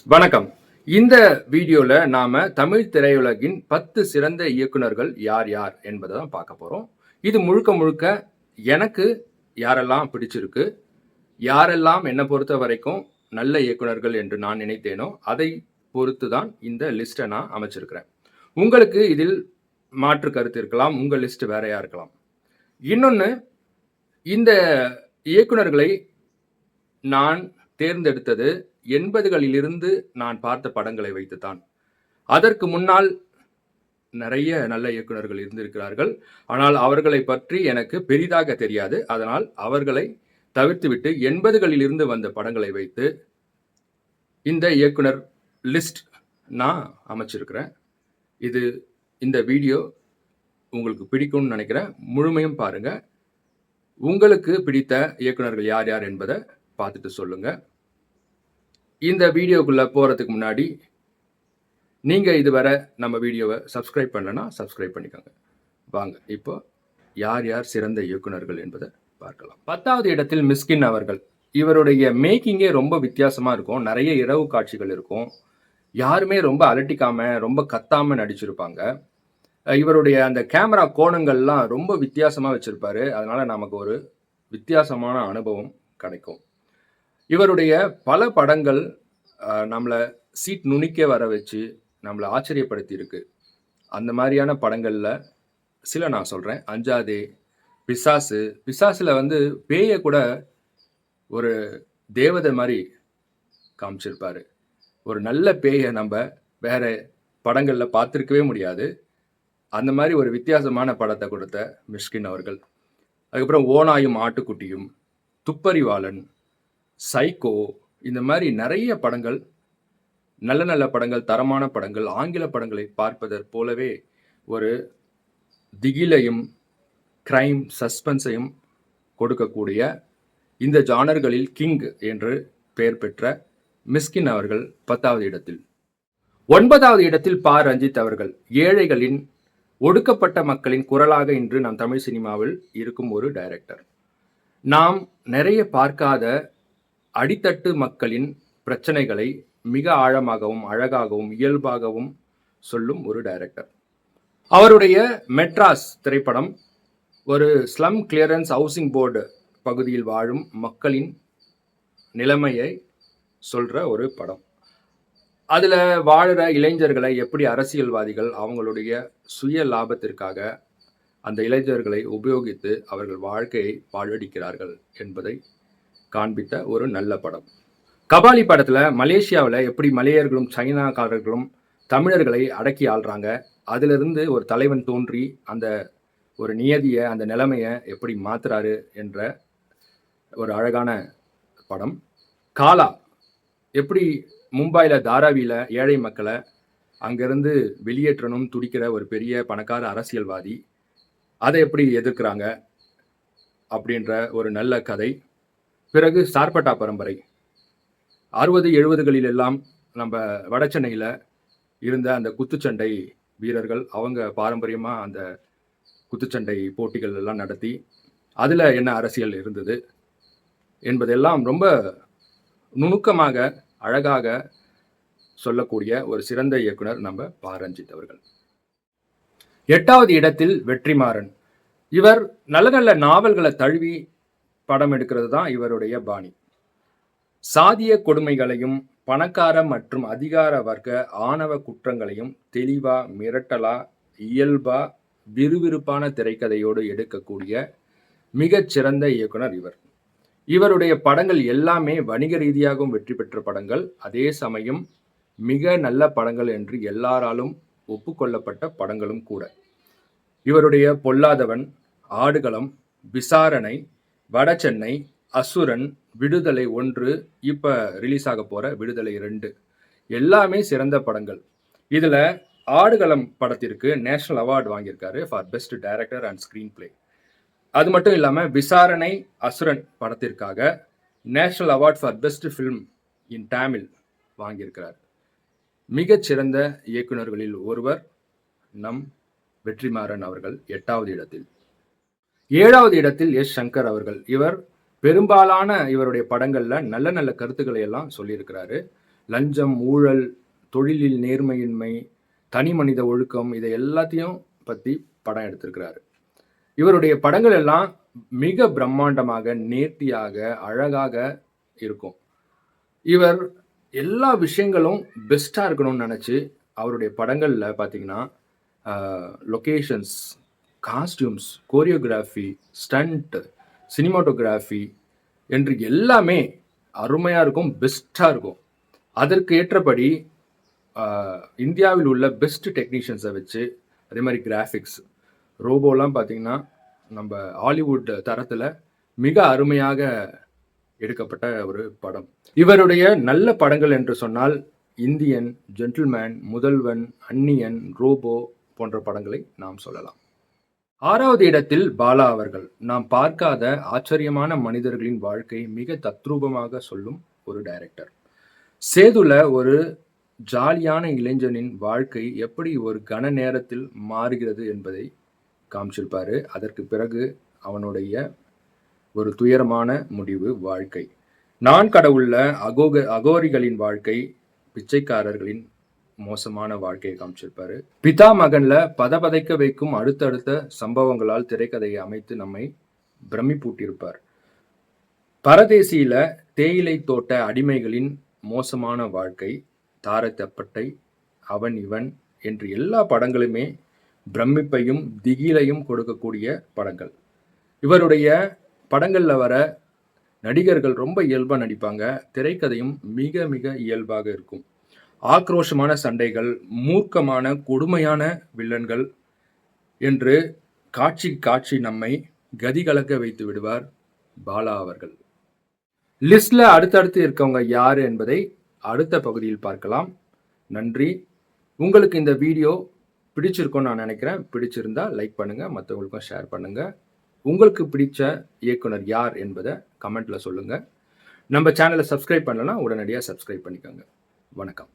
வணக்கம். இந்த வீடியோல நாம தமிழ் திரையுலகின் 10 சிறந்த இயக்குனர்கள் யார் யார் என்பத தான் பார்க்க போறோம். இது முழுக்க முழுக்க எனக்கு யாரெல்லாம் பிடிச்சிருக்கு, யாரெல்லாம் என்ன பொறுத்தவரைக்கும் நல்ல இயக்குனர்கள் என்று நான் நினைத்தேனோ, அதை பொறுத்து தான் இந்த லிஸ்ட்ட நான் அமைச்சிருக்கிறேன். உங்களுக்கு இதில் மாற்று கருத்து இருக்கலாம். உங்க லிஸ்ட் வேறையா இருக்கலாம். இன்னொன்னு, இந்த இயக்குனர்களை நான் தேர்ந்தெடுத்தது 80களிலிருந்து நான் பார்த்த படங்களை வைத்துத்தான். அதற்கு முன்னால் நிறைய நல்ல இயக்குனர்கள் இருந்திருக்கிறார்கள். ஆனால் அவர்களை பற்றி எனக்கு பெரிதாக தெரியாது. அதனால் அவர்களை தவிர்த்துவிட்டு 80களிலிருந்து வந்த படங்களை வைத்து இந்த இயக்குனர் லிஸ்ட் நான் அமைச்சிருக்கிறேன். இந்த வீடியோ உங்களுக்கு பிடிக்கும்னு நினைக்கிறேன். முழுமையும் பாருங்க. உங்களுக்கு பிடித்த இயக்குனர்கள் யார் யார் என்பதை பார்த்துட்டு சொல்லுங்க. இந்த வீடியோக்குள்ள போறதுக்கு முன்னாடி நீங்க இதுவரை நம்ம வீடியோவை சப்ஸ்கிரைப் பண்ணலனா சப்ஸ்கிரைப் பண்ணிக்கோங்க. வாங்க இப்போ யார் யார் சிறந்த இயக்குனர்கள் என்பதை பார்க்கலாம். 10வது இடத்தில் மிஸ்கின் அவர்கள். இவருடைய மேக்கிங்கே ரொம்ப வித்தியாசமா இருக்கும். நிறைய இரவு காட்சிகள் இருக்கும். யாருமே ரொம்ப அலட்டிக்காம ரொம்ப கத்தாம நடிச்சிருப்பாங்க. இவருடைய அந்த கேமரா கோணங்கள்லாம் ரொம்ப வித்தியாசமா வச்சிருப்பாரு. அதனால நமக்கு ஒரு வித்தியாசமான அனுபவம் கிடைக்கும். இவருடைய பல படங்கள் நம்மளை சீட் நுனிக்க வர வச்சு நம்மளை ஆச்சரியப்படுத்தி இருக்கு. அந்த மாதிரியான படங்கள்ல சில நான் சொல்றேன். அஞ்சாதே, பிசாசு. பிசாசுல பேயை கூட ஒரு தேவதை மாதிரி காமிச்சிருப்பாரு. ஒரு நல்ல பேயை நம்ம வேற படங்கள்ல பார்த்துருக்கவே முடியாது. அந்த மாதிரி ஒரு வித்தியாசமான படத்தை கொடுத்த மிஸ்கின் அவர்கள். அதுக்கப்புறம் ஓநாயும் ஆட்டுக்குட்டியும், துப்பறிவாளன், சைக்கோ, இந்த மாதிரி நிறைய படங்கள், நல்ல நல்ல படங்கள், தரமான படங்கள், ஆங்கில படங்களை பார்ப்பதற் போலவே ஒரு திகிலையும் கிரைம் சஸ்பென்ஸையும் கொடுக்கக்கூடிய இந்த ஜானர்களில் கிங் என்று பெயர் பெற்ற மிஸ்கின் அவர்கள் 10வது இடத்தில். 9வது இடத்தில் பா ரஞ்சித் அவர்கள். ஏழைகளின், ஒடுக்கப்பட்ட மக்களின் குரலாக இன்று நம் தமிழ் சினிமாவில் இருக்கும் ஒரு டைரக்டர். நாம் நிறைய பார்க்காத அடித்தட்டு மக்களின் பிரச்சனைகளை மிக ஆழமாகவும் அழகாகவும் இயல்பாகவும் சொல்லும் ஒரு டைரக்டர். அவருடைய மெட்ராஸ் திரைப்படம் ஒரு ஸ்லம் கிளியரன்ஸ் ஹவுசிங் போர்டு பகுதியில் வாழும் மக்களின் நிலைமையை சொல்ற ஒரு படம். அதுல வாழுற இளைஞர்களை எப்படி அரசியல்வாதிகள் அவங்களுடைய சுய லாபத்திற்காக அந்த இளைஞர்களை உபயோகித்து அவர்கள் வாழ்க்கையை பாழடிக்கிறார்கள் என்பதை காண்பித்த ஒரு நல்ல படம். கபாலி படத்துல மலேசியாவில் எப்படி மலையர்களும் சைனாக்காரர்களும் தமிழர்களை அடக்கி ஆள்றாங்க, அதிலிருந்து ஒரு தலைவன் தோன்றி அந்த ஒரு நியதியை, அந்த நிலைமையை எப்படி மாத்துறாரு என்ற ஒரு அழகான படம். காலா எப்படி மும்பையில் தாராவியில் ஏழை மக்களை அங்கிருந்து வெளியேற்றணும் துடிக்கிற ஒரு பெரிய பணக்கார அரசியல்வாதி, அதை எப்படி எதிர்க்கிறாங்க அப்படின்ற ஒரு நல்ல கதை. பிறகு சார்பட்டா பரம்பரை. 60, 70களில் எல்லாம் நம்ம வடசென்னையில் இருந்த அந்த குத்துச்சண்டை வீரர்கள், அவங்க பாரம்பரியமாக அந்த குத்துச்சண்டை போட்டிகள் எல்லாம் நடத்தி அதில் என்ன அரசியல் இருந்தது என்பதெல்லாம் ரொம்ப நுணுக்கமாக அழகாக சொல்லக்கூடிய ஒரு சிறந்த இயக்குனர் நம்ம பா ரஞ்சித் அவர்கள். 8வது இடத்தில் வெற்றிமாறன். இவர் நல்ல நல்ல நாவல்களை தழுவி படம் எடுக்கிறது தான் இவருடைய பாணி. சாதிய கொடுமைகளையும் பணக்கார மற்றும் அதிகார வர்க்க ஆணவ குற்றங்களையும் தெளிவா, மிரட்டலா, இயல்பா, விறுவிறுப்பான திரைக்கதையோடு எடுக்கக்கூடிய மிகச்சிறந்த இயக்குனர் இவர். இவருடைய படங்கள் எல்லாமே வணிக ரீதியாகவும் வெற்றி பெற்ற படங்கள், அதே சமயம் மிக நல்ல படங்கள் என்று எல்லாராலும் ஒப்புக்கொள்ளப்பட்ட படங்களும் கூட. இவருடைய பொல்லாதவன், ஆடுகளம், விசாரணை, வடசென்னை, அசுரன், விடுதலை 1, இப்ப ரிலீஸ் ஆக போற விடுதலை 2 எல்லாமே சிறந்த படங்கள். இதுல ஆடுகளம் படத்திற்கு நேஷனல் அவார்டு வாங்கியிருக்காரு for best director and screenplay. அது மட்டும் இல்லாம விசாரணை, அசுரன் படத்திற்காக national award for best film in Tamil வாங்கியிருக்கிறார். மிகச்சிறந்த இயக்குநர்களில் ஒருவர் நம் வெற்றிமாறன் அவர்கள் 8வது இடத்தில். 7வது இடத்தில் எஸ் சங்கர் அவர்கள். இவர் பெரும்பாலான இவருடைய படங்கள்ல நல்ல நல்ல கருத்துக்களை எல்லாம் சொல்லியிருக்கிறாரு. லஞ்சம், ஊழல், தொழிலில் நேர்மையின்மை, தனி மனித ஒழுக்கம் இதை எல்லாத்தையும் பற்றி படம் எடுத்திருக்கிறாரு. இவருடைய படங்கள் எல்லாம் மிக பிரம்மாண்டமாக, நேர்த்தியாக, அழகாக இருக்கும். இவர் எல்லா விஷயங்களும் பெஸ்ட்டாக இருக்கணும்னு நினச்சி அவருடைய படங்களில் பார்த்தீங்கன்னா locations, costumes, choreography, stunt, cinematography என்று எல்லாமே அருமையாக இருக்கும், பெஸ்ட்டாக இருக்கும். அதற்கு ஏற்றபடி இந்தியாவில் உள்ள பெஸ்ட் டெக்னீஷியன்ஸை வச்சு அதே மாதிரி கிராஃபிக்ஸ், ரோபோலாம் பார்த்தீங்கன்னா நம்ம ஹாலிவுட் தரத்தில் மிக அருமையாக எடுக்கப்பட்ட ஒரு படம். இவருடைய நல்ல படங்கள் என்று சொன்னால் இந்தியன், ஜென்டில்மேன், முதல்வன், அந்நியன், ரோபோ போன்ற படங்களை நாம் சொல்லலாம். 6வது இடத்தில் பாலா அவர்கள். நாம் பார்க்காத ஆச்சரியமான மனிதர்களின் வாழ்க்கை மிக தத்ரூபமாக சொல்லும் ஒரு டைரக்டர். சேதுல ஒரு ஜாலியான இளைஞனின் வாழ்க்கை எப்படி ஒரு கன நேரத்தில் மாறுகிறது என்பதை காமிச்சிருப்பாரு. அதற்கு பிறகு அவனுடைய ஒரு துயரமான முடிவு வாழ்க்கை. நான் கடவுள்ல அகோரிகளின் வாழ்க்கை, பிச்சைக்காரர்களின் மோசமான வாழ்க்கையை காமிச்சிருப்பாரு. பிதா மகன்ல பதபதைக்க வைக்கும் அடுத்தடுத்த சம்பவங்களால் திரைக்கதையை அமைத்து நம்மை பிரமிப்பூட்டியிருப்பார். பரதேசியில தேயிலை தோட்ட அடிமைகளின் மோசமான வாழ்க்கை, தாரத்தப்பட்டை, அவன் இவன் என்று எல்லா படங்களுமே பிரமிப்பையும் திகிலையும் கொடுக்கக்கூடிய படங்கள். இவருடைய படங்கள்ல வர நடிகர்கள் ரொம்ப இயல்பா நடிப்பாங்க. திரைக்கதையும் மிக மிக இயல்பாக இருக்கும். ஆக்ரோஷமான சண்டைகள், மூர்க்கமான கொடுமையான வில்லன்கள் என்று காட்சி நம்மை கதிகலக்க வைத்து விடுவார் பாலா அவர்கள். லிஸ்ட்ல அடுத்தடுத்து இருக்கவங்க யாரு என்பதை அடுத்த பகுதியில் பார்க்கலாம். நன்றி. உங்களுக்கு இந்த வீடியோ பிடிச்சிருக்கும்னு நான் நினைக்கிறேன். பிடிச்சிருந்தா லைக் பண்ணுங்க, மற்றவங்களுக்கும் ஷேர் பண்ணுங்க. உங்களுக்கு பிடிச்ச இயக்குனர் யார் என்பதை கமெண்ட்ல சொல்லுங்க. நம்ம சேனலை சப்ஸ்கிரைப் பண்ணலன்னா உடனடியாக சப்ஸ்கிரைப் பண்ணிக்கோங்க. வணக்கம்.